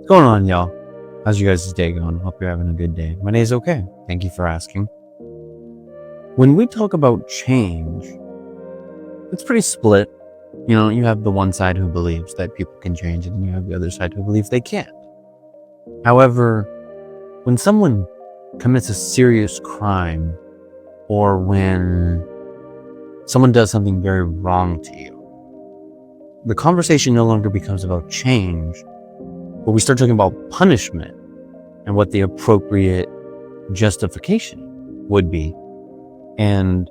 What's going on, y'all? How's you guys' day going? Hope you're having a good day. My day's okay. Thank you for asking. When we talk about change, it's pretty split. You have the one side who believes that people can change, and you have the other side who believes they can't. However, when someone commits a serious crime, or when someone does something very wrong to you, the conversation no longer becomes about change, but we start talking about punishment and what the appropriate justification would be. And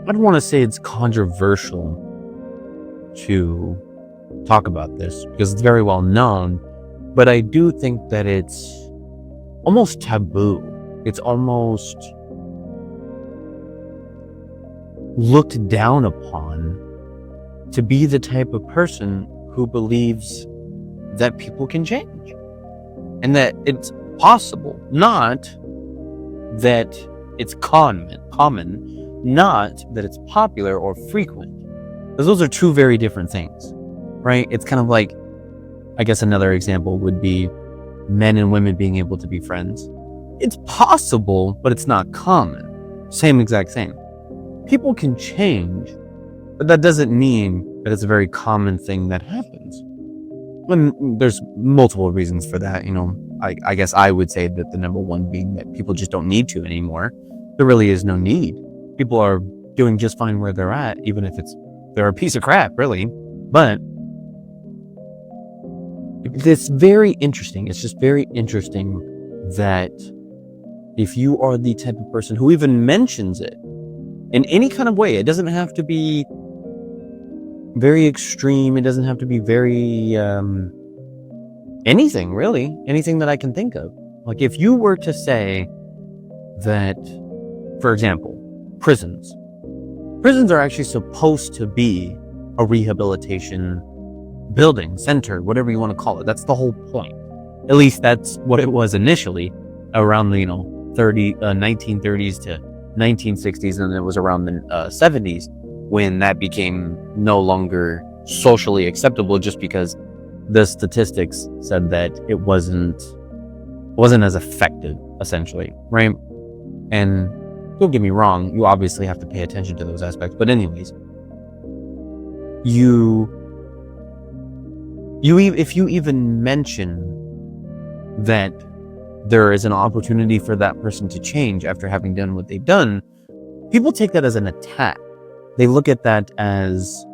I don't want to say it's controversial to talk about this because it's very well known, but I do think that it's almost taboo. It's almost looked down upon to be the type of person who believes that people can change and that it's possible, not that it's common, not that it's popular or frequent, because those are two very different things, right? It's kind of like, I guess another example would be men and women being able to be friends. It's possible, but it's not common. Same exact thing. People can change, but that doesn't mean that it's a very common thing that happens. And there's multiple reasons for that. I guess I would say that the number one being that people just don't need to anymore. There really is no need. People are doing just fine where they're at, even if they're a piece of crap, really. But it's very interesting. It's just very interesting that if you are the type of person who even mentions it in any kind of way, it doesn't have to be very extreme. It doesn't have to be very anything, really. Anything that I can think of. Like if you were to say that, for example, prisons are actually supposed to be a rehabilitation building, center, whatever you want to call it. That's the whole point. At least that's what it was initially around the 1930s to 1960s, and it was around the 70s when that became no longer socially acceptable, just because the statistics said that it wasn't as effective, essentially, right? And don't get me wrong, you obviously have to pay attention to those aspects, but anyways, if you even mention that there is an opportunity for that person to change after having done what they've done, people take that as an attack. They look at that as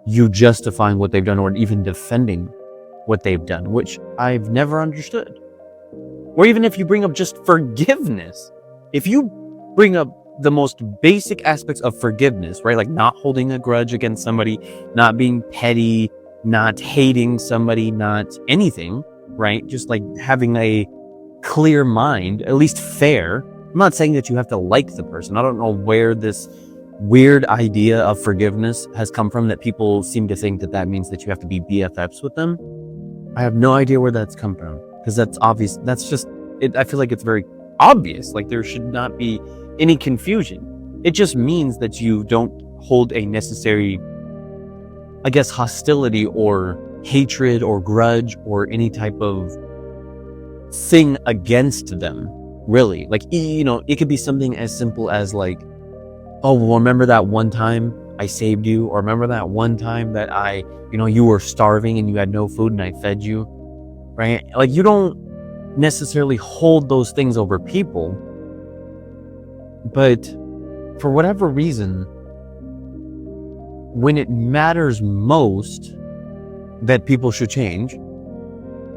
you justifying what they've done or even defending what they've done, which I've never understood. Or even if you bring up just forgiveness, if you bring up the most basic aspects of forgiveness, right? Like not holding a grudge against somebody, not being petty, not hating somebody, not anything, right? Just like having a clear mind, at least fair. I'm not saying that you have to like the person. I don't know where this weird idea of forgiveness has come from, that people seem to think that means that you have to be BFFs with them. I have no idea where that's come from, because that's obvious. That's just it. I feel like it's very obvious. Like there should not be any confusion. It just means that you don't hold a necessary, I guess, hostility or hatred or grudge or any type of thing against them, really. Like, it could be something as simple as like, oh, well, remember that one time I saved you? Or remember that one time that you were starving and you had no food and I fed you, right? Like, you don't necessarily hold those things over people, but for whatever reason, when it matters most that people should change,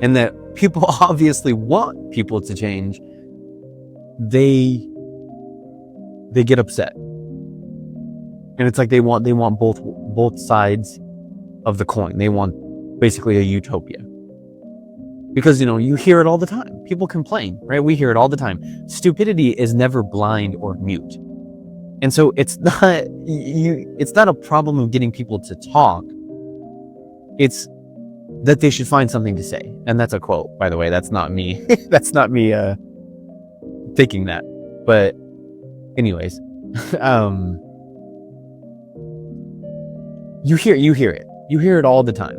and that people obviously want people to change, they get upset. And it's like they want both sides of the coin. They want basically a utopia. Because, you hear it all the time. People complain, right? We hear it all the time. Stupidity is never blind or mute. And so it's not a problem of getting people to talk. It's that they should find something to say. And that's a quote, by the way. That's not me. That's not me thinking that. But anyways, you hear it. You hear it all the time,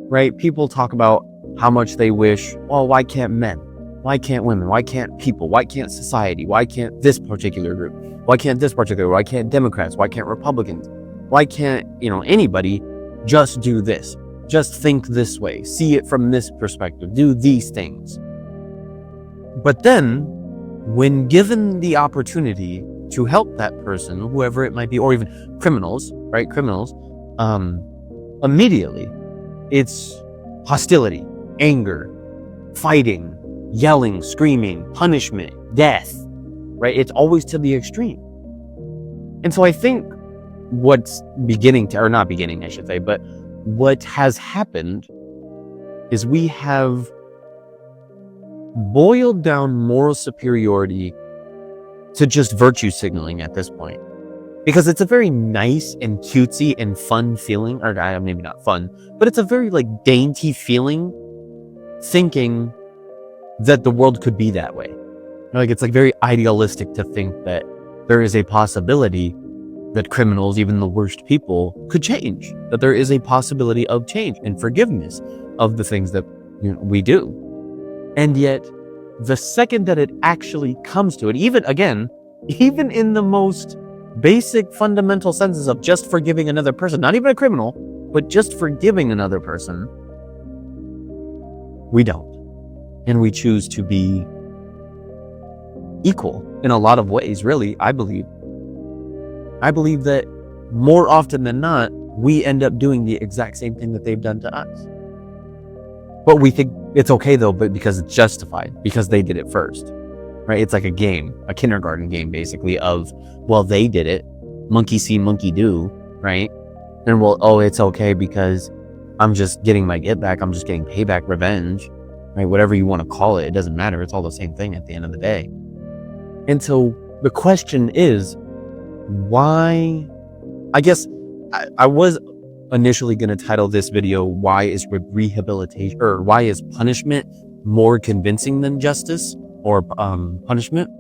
right? People talk about, how much they wish, well, why can't men? Why can't women? Why can't people? Why can't society? Why can't this particular group? Why can't this particular? Why can't Democrats? Why can't Republicans? Why can't, anybody just do this? Just think this way. See it from this perspective. Do these things. But then, when given the opportunity to help that person, whoever it might be, or even criminals, right? Criminals, immediately, it's hostility, anger, fighting, yelling, screaming, punishment, death, right? It's always to the extreme. And so I think what's not beginning, I should say, but what has happened is we have boiled down moral superiority to just virtue signaling at this point. Because it's a very nice and cutesy and fun feeling, or maybe not fun, but it's a very dainty feeling thinking that the world could be that way. It's very idealistic to think that there is a possibility that criminals, even the worst people, could change. That there is a possibility of change and forgiveness of the things that we do. And yet, the second that it actually comes to it, even in the most basic fundamental senses of just forgiving another person, not even a criminal, but just forgiving another person, we don't. And we choose to be equal in a lot of ways, really, I believe. I believe that more often than not, we end up doing the exact same thing that they've done to us. But we think it's okay though, but because it's justified, because they did it first, right? It's like a game, a kindergarten game, basically, of, well, they did it, monkey see, monkey do, right? And it's okay because I'm just getting my get back. I'm just getting payback, revenge, right? Whatever you want to call it, it doesn't matter. It's all the same thing at the end of the day. And so the question is, why? I guess I was initially going to title this video, why is rehabilitation, or why is punishment more convincing than justice or punishment?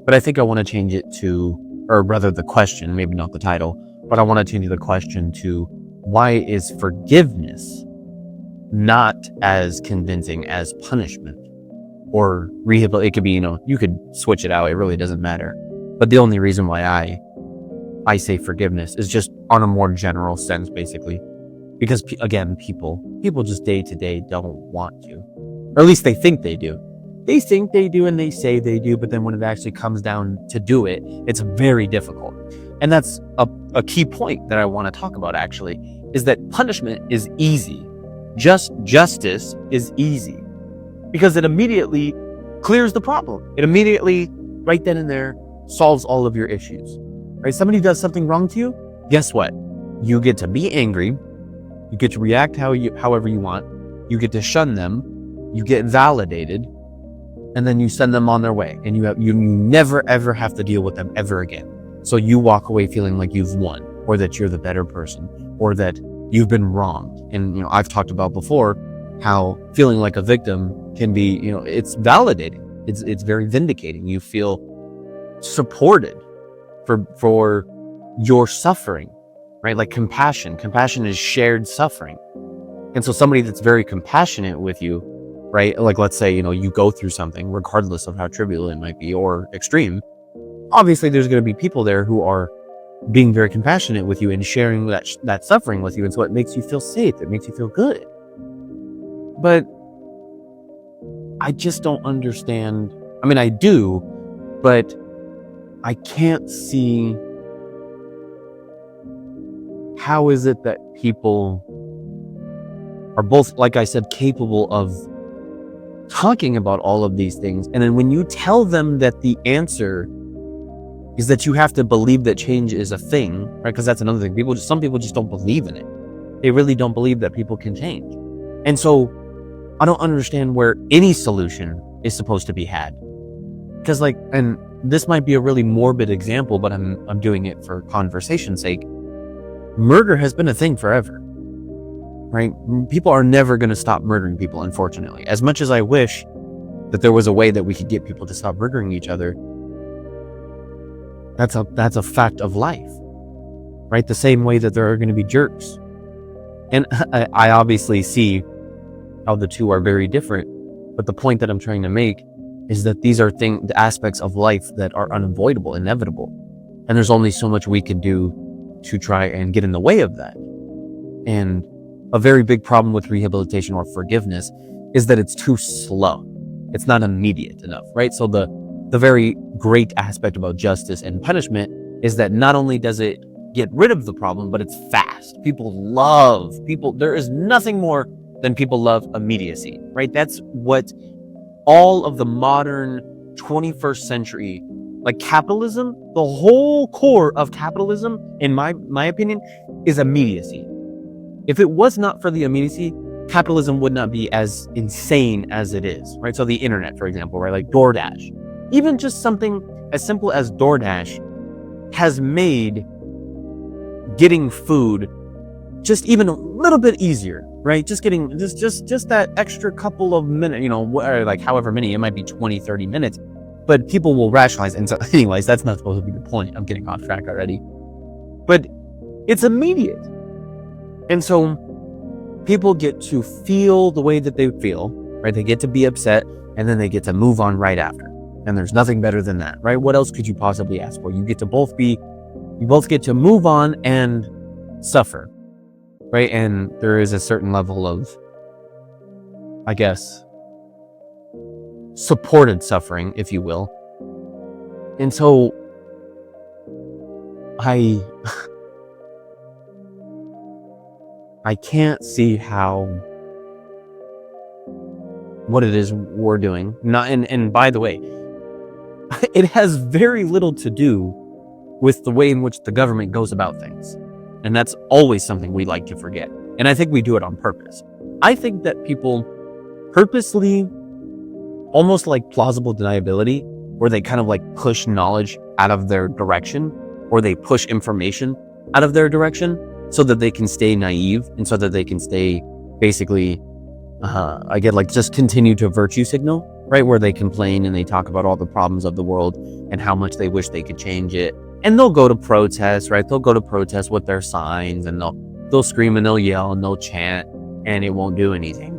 But I think I want to change it to, or rather the question, maybe not the title, but I want to change the question to, why is forgiveness not as convincing as punishment or rehabilitation? It could be, you could switch it out. It really doesn't matter. But the only reason why I say forgiveness is just on a more general sense, basically, because again, people just day to day don't want to, or at least they think they do. They think they do and they say they do, but then when it actually comes down to do it, it's very difficult. And that's a key point that I want to talk about, actually, is that punishment is easy. Justice is easy because it immediately clears the problem. It immediately, right then and there, solves all of your issues. Right? Somebody does something wrong to you, guess what? You get to be angry, you get to react however you want, you get to shun them, you get validated, and then you send them on their way, and you never ever have to deal with them ever again. So you walk away feeling like you've won, or that you're the better person, or that you've been wronged. And I've talked about before how feeling like a victim can be, it's validating. It's very vindicating. You feel supported for your suffering, right? Like compassion. Compassion is shared suffering. And so somebody that's very compassionate with you, right? Like, let's say, you go through something, regardless of how trivial it might be or extreme. Obviously, there's going to be people there who are being very compassionate with you and sharing that suffering with you. And so it makes you feel safe. It makes you feel good. But I just don't understand. I mean, I do, but I can't see how is it that people are both, like I said, capable of talking about all of these things. And then when you tell them that the answer is that you have to believe that change is a thing, right? Because that's another thing. Some people just don't believe in it. They really don't believe that people can change. And so I don't understand where any solution is supposed to be had. Because and this might be a really morbid example, but I'm doing it for conversation's sake. Murder has been a thing forever, right? People are never going to stop murdering people, unfortunately. As much as I wish that there was a way that we could get people to stop murdering each other, that's a fact of life, right? The same way that there are going to be jerks. And I obviously see how the two are very different. But the point that I'm trying to make is that these are the aspects of life that are unavoidable, inevitable. And there's only so much we can do to try and get in the way of that. And a very big problem with rehabilitation or forgiveness is that it's too slow. It's not immediate enough, right? So the very great aspect about justice and punishment is that not only does it get rid of the problem, but it's fast. There is nothing more than people love immediacy, right? That's what all of the modern 21st century, like capitalism, the whole core of capitalism, in my opinion, is immediacy. If it was not for the immediacy, capitalism would not be as insane as it is, right? So the internet, for example, right? Like DoorDash, even just something as simple as DoorDash has made getting food just even a little bit easier, right? Just getting just that extra couple of minutes, or like however many, it might be 20, 30 minutes, but people will rationalize. And so anyways, that's not supposed to be the point. I'm getting off track already, but it's immediate. And so people get to feel the way that they feel, right? They get to be upset and then they get to move on right after. And there's nothing better than that, right? What else could you possibly ask for? You both get to move on and suffer, right? And there is a certain level of, I guess, supported suffering, if you will. And so I can't see how what it is we're doing. And by the way, it has very little to do with the way in which the government goes about things. And that's always something we like to forget. And I think we do it on purpose. I think that people purposely, almost like plausible deniability, where they kind of like push knowledge out of their direction, or they push information out of their direction so that they can stay naive and so that they can stay basically, just continue to virtue signal, right? Where they complain and they talk about all the problems of the world and how much they wish they could change it. And they'll go to protests, right? They'll go to protests with their signs and they'll scream and they'll yell and they'll chant and it won't do anything.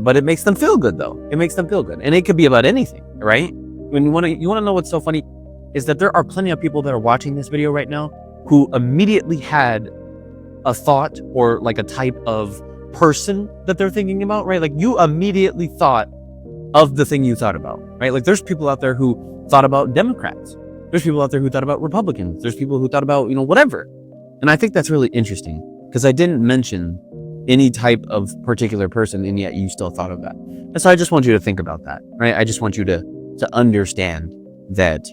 But it makes them feel good though. It makes them feel good. And it could be about anything, right? When you want to know what's so funny is that there are plenty of people that are watching this video right now who immediately had a thought or like a type of person that they're thinking about, right? Like you immediately thought of the thing you thought about, right? Like there's people out there who thought about Democrats. There's people out there who thought about Republicans. There's people who thought about, whatever. And I think that's really interesting because I didn't mention any type of particular person and yet you still thought of that. And so I just want you to think about that, right? I just want you to understand that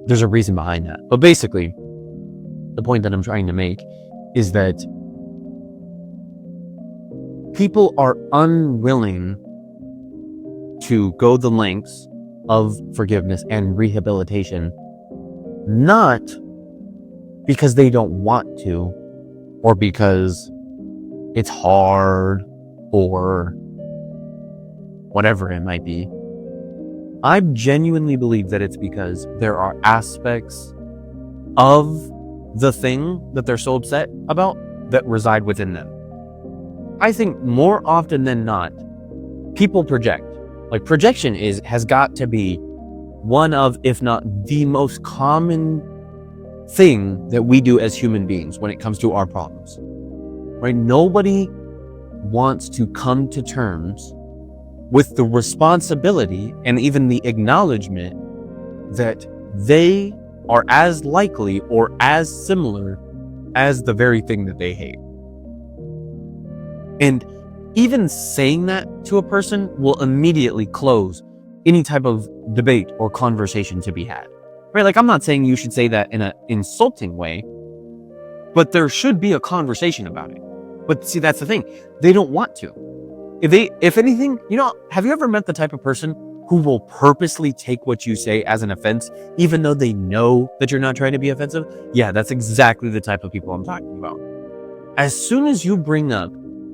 there's a reason behind that. But basically, the point that I'm trying to make is that people are unwilling to go the lengths of forgiveness and rehabilitation, not because they don't want to, or because it's hard, or whatever it might be. I genuinely believe that it's because there are aspects of the thing that they're so upset about that reside within them. I think more often than not, people project. Like projection has got to be one of, if not the most common thing that we do as human beings when it comes to our problems, right? Nobody wants to come to terms with the responsibility and even the acknowledgement that they are as likely or as similar as the very thing that they hate. And even saying that to a person will immediately close any type of debate or conversation to be had, right? Like I'm not saying you should say that in an insulting way, but there should be a conversation about it. But see, that's the thing. They don't want to. If anything, have you ever met the type of person who will purposely take what you say as an offense, even though they know that you're not trying to be offensive? Yeah, that's exactly the type of people I'm talking about. As soon as you bring up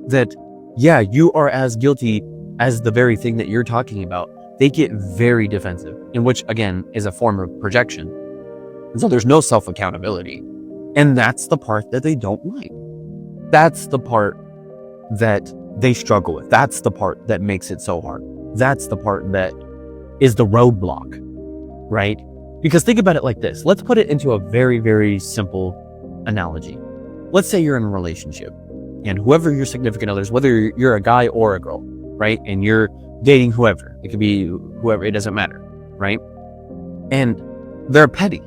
that, yeah, you are as guilty as the very thing that you're talking about, they get very defensive, in which, again, is a form of projection. And so there's no self-accountability. And that's the part that they don't like. That's the part that they struggle with. That's the part that makes it so hard. That's the part that is the roadblock, right? Because think about it like this. Let's put it into a very, very simple analogy. Let's say you're in a relationship and whoever your significant other is, whether you're a guy or a girl, right? And you're dating whoever, it could be whoever, it doesn't matter, right? And they're petty.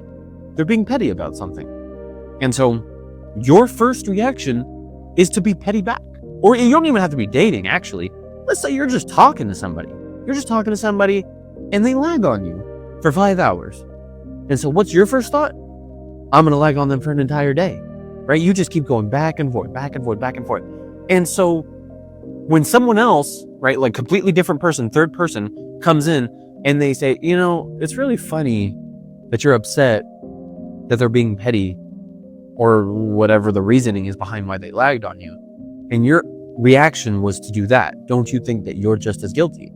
They're being petty about something. And so your first reaction is to be petty back. Or you don't even have to be dating, actually. Let's say you're just talking to somebody. You're just talking to somebody and they lag on you for 5 hours. And so what's your first thought? I'm going to lag on them for an entire day, right? You just keep going back and forth, back and forth, back and forth. And so when someone else, right, like completely different person, third person comes in and they say, you know, it's really funny that you're upset that they're being petty or whatever the reasoning is behind why they lagged on you. And your reaction was to do that. Don't you think that you're just as guilty?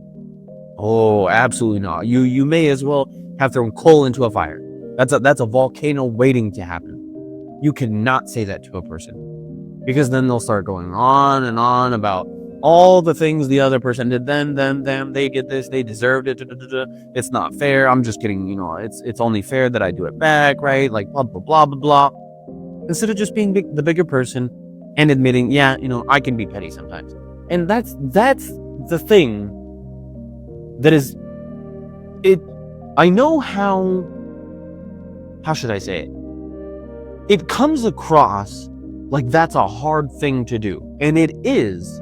Oh, absolutely not. You may as well have thrown coal into a fire. That's a volcano waiting to happen. You cannot say that to a person, because then they'll start going on and on about all the things the other person did. Them, they get this, they deserved it. It's not fair. I'm just kidding. You know, it's only fair that I do it back, right? Like blah blah blah blah blah. Instead of just being the bigger person and admitting, yeah, you know, I can be petty sometimes. And that's the thing that is it. I know how should I say it? It comes across like that's a hard thing to do. And it is.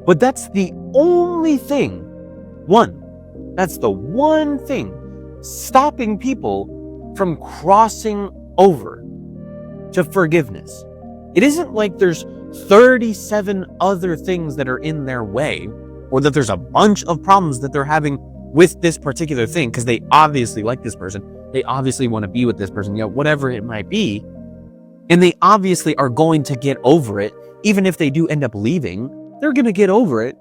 But that's the only thing. That's the one thing stopping people from crossing over to forgiveness. It isn't like there's 37 other things that are in their way, or that there's a bunch of problems that they're having with this particular thing, because they obviously like this person. They obviously want to be with this person, you know, whatever it might be. And they obviously are going to get over it. Even if they do end up leaving, they're going to get over it.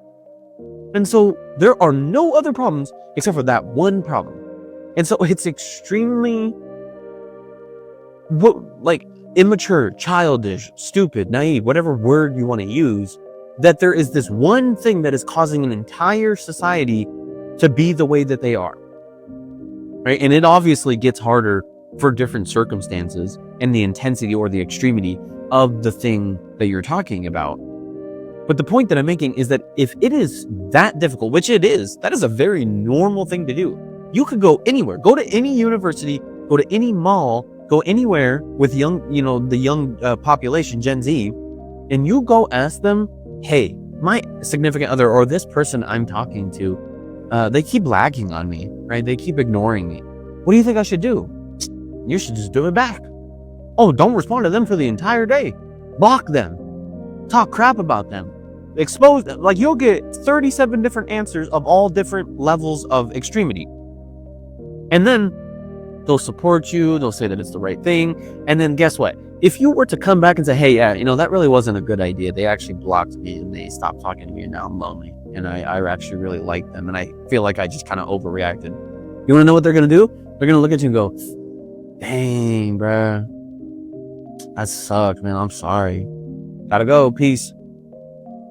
And so there are no other problems except for that one problem. And so it's extremely immature, childish, stupid, naive, whatever word you want to use, that there is this one thing that is causing an entire society to be the way that they are. Right? And it obviously gets harder for different circumstances and the intensity or the extremity of the thing that you're talking about. But the point that I'm making is that if it is that difficult, which it is, that is a very normal thing to do. You could go anywhere, go to any university, go to any mall, go anywhere with the young population, Gen Z, and you go ask them, hey, my significant other or this person I'm talking to, they keep lagging on me, right? They keep ignoring me. What do you think I should do? You should just do it back. Oh, don't respond to them for the entire day. Block them. Talk crap about them. Expose them. Like, you'll get 37 different answers of all different levels of extremity. And then they'll support you. They'll say that it's the right thing. And then guess what? If you were to come back and say, hey, yeah, you know, that really wasn't a good idea. They actually blocked me and they stopped talking to me and now I'm lonely. And I actually really like them. And I feel like I just kind of overreacted. You want to know what they're going to do? They're going to look at you and go, dang, bruh. That sucked, man. I'm sorry. Gotta go. Peace.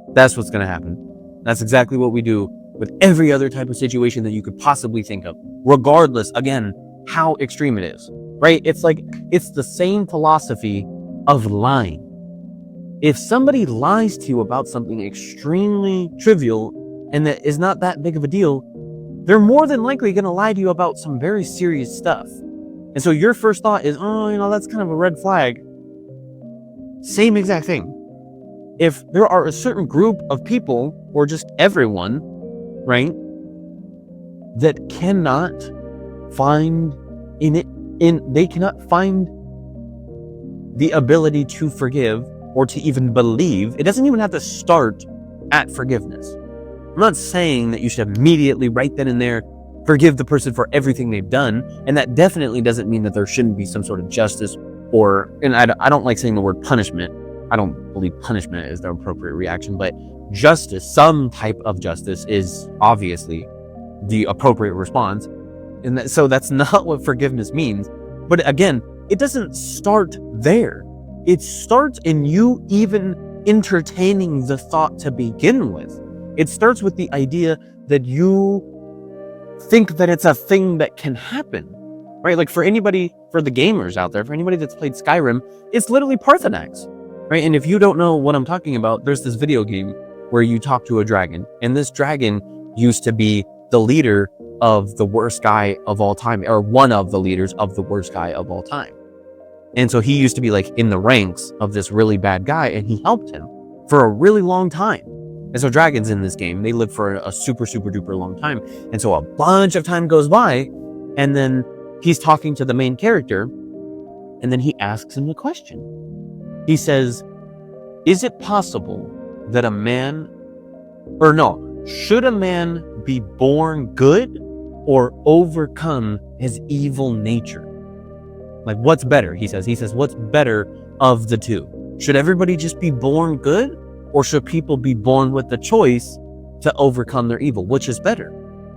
That's what's going to happen. That's exactly what we do with every other type of situation that you could possibly think of, regardless, again, how extreme it is, right? It's the same philosophy of lying. If somebody lies to you about something extremely trivial and that is not that big of a deal, they're more than likely going to lie to you about some very serious stuff. And so your first thought is, oh, you know, that's kind of a red flag. Same exact thing. If there are a certain group of people, or just everyone, right, that cannot find they cannot find the ability to forgive or to even believe, it doesn't even have to start at forgiveness. I'm not saying that you should immediately, right then and there, forgive the person for everything they've done. And that definitely doesn't mean that there shouldn't be some sort of justice and I don't like saying the word punishment. I don't believe punishment is the appropriate reaction, but justice, some type of justice, is obviously the appropriate response. And so that's not what forgiveness means. But again, it doesn't start there. It starts in you even entertaining the thought to begin with. It starts with the idea that you think that it's a thing that can happen, right? Like for the gamers out there, for anybody that's played Skyrim, it's literally Paarthurnax, right? And if you don't know what I'm talking about, there's this video game where you talk to a dragon, and this dragon used to be the leader of the worst guy of all time, or one of the leaders of the worst guy of all time. And so he used to be like in the ranks of this really bad guy, and he helped him for a really long time. And so dragons in this game, they live for a super, super duper long time. And so a bunch of time goes by, and then he's talking to the main character, and then he asks him the question. He says, is it possible that should a man be born good or overcome his evil nature? Like, what's better? He says, what's better of the two? Should everybody just be born good, or should people be born with the choice to overcome their evil? Which is better,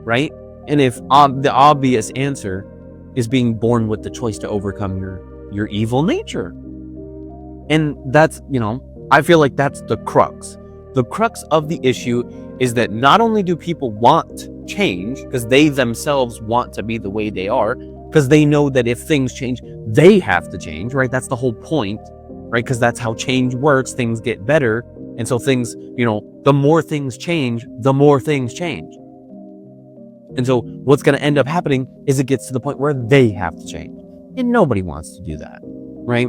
right? And if the obvious answer is being born with the choice to overcome your evil nature. And that's, I feel like that's the crux. The crux of the issue is that not only do people want change, because they themselves want to be the way they are, because they know that if things change, they have to change, right? That's the whole point, right? Because that's how change works. Things get better. And so things, the more things change, the more things change. And so what's going to end up happening is it gets to the point where they have to change. And nobody wants to do that, right?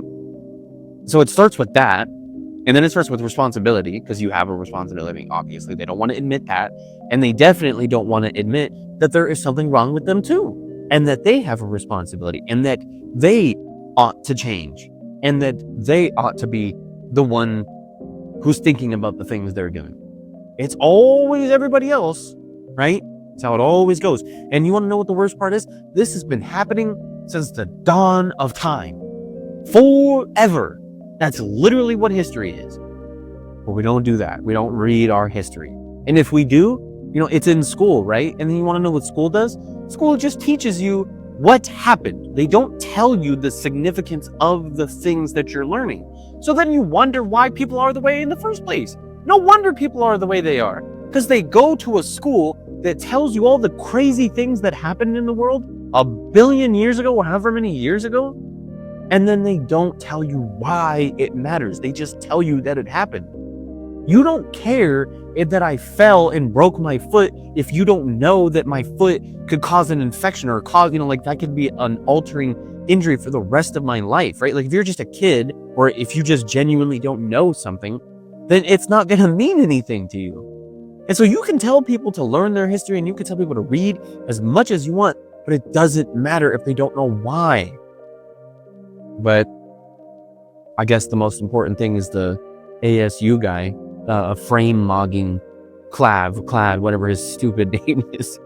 So it starts with that. And then it starts with responsibility, because you have a responsibility. Obviously, they don't want to admit that. And they definitely don't want to admit that there is something wrong with them too. And that they have a responsibility, and that they ought to change, and that they ought to be the one who's thinking about the things they're doing. It's always everybody else, right? That's how it always goes. And you want to know what the worst part is? This has been happening since the dawn of time. Forever. That's literally what history is. But we don't do that. We don't read our history. And if we do, it's in school, right? And then you want to know what school does? School just teaches you what happened. They don't tell you the significance of the things that you're learning. So then you wonder why people are the way in the first place. No wonder people are the way they are. Because they go to a school that tells you all the crazy things that happened in the world 1 billion years ago, or however many years ago. And then they don't tell you why it matters. They just tell you that it happened. You don't care that I fell and broke my foot if you don't know that my foot could cause an infection, or cause, that could be an altering injury for the rest of my life, right? Like if you're just a kid, or if you just genuinely don't know something, then it's not going to mean anything to you. And so you can tell people to learn their history, and you can tell people to read as much as you want, but it doesn't matter if they don't know why. But I guess the most important thing is the ASU guy, frame mogging Clad, whatever his stupid name is.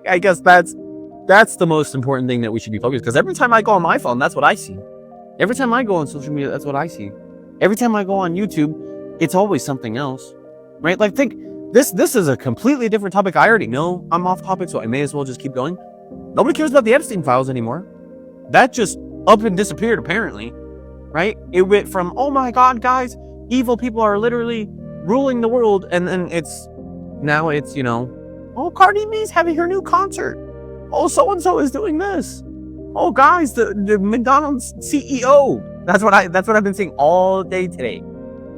I guess that's the most important thing that we should be focused. Because every time I go on my phone, that's what I see. Every time I go on social media, that's what I see. Every time I go on YouTube, it's always something else, right? Like think this is a completely different topic. I already know I'm off topic, so I may as well just keep going. Nobody cares about the Epstein files anymore. That just up and disappeared, apparently, right? It went from, oh my God, guys, evil people are literally ruling the world, and then now it's oh, Cardi B's having her new concert. Oh, so-and-so is doing this. Oh, guys, the McDonald's CEO. That's what I've been seeing all day today.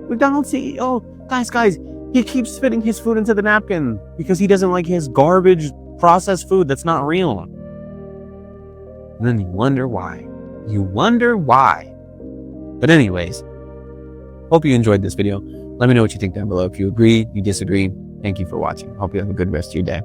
McDonald's CEO. Guys, he keeps spitting his food into the napkin because he doesn't like his garbage processed food that's not real. And then you wonder why. But anyways, hope you enjoyed this video. Let me know what you think down below. If you agree, you disagree. Thank you for watching. Hope you have a good rest of your day.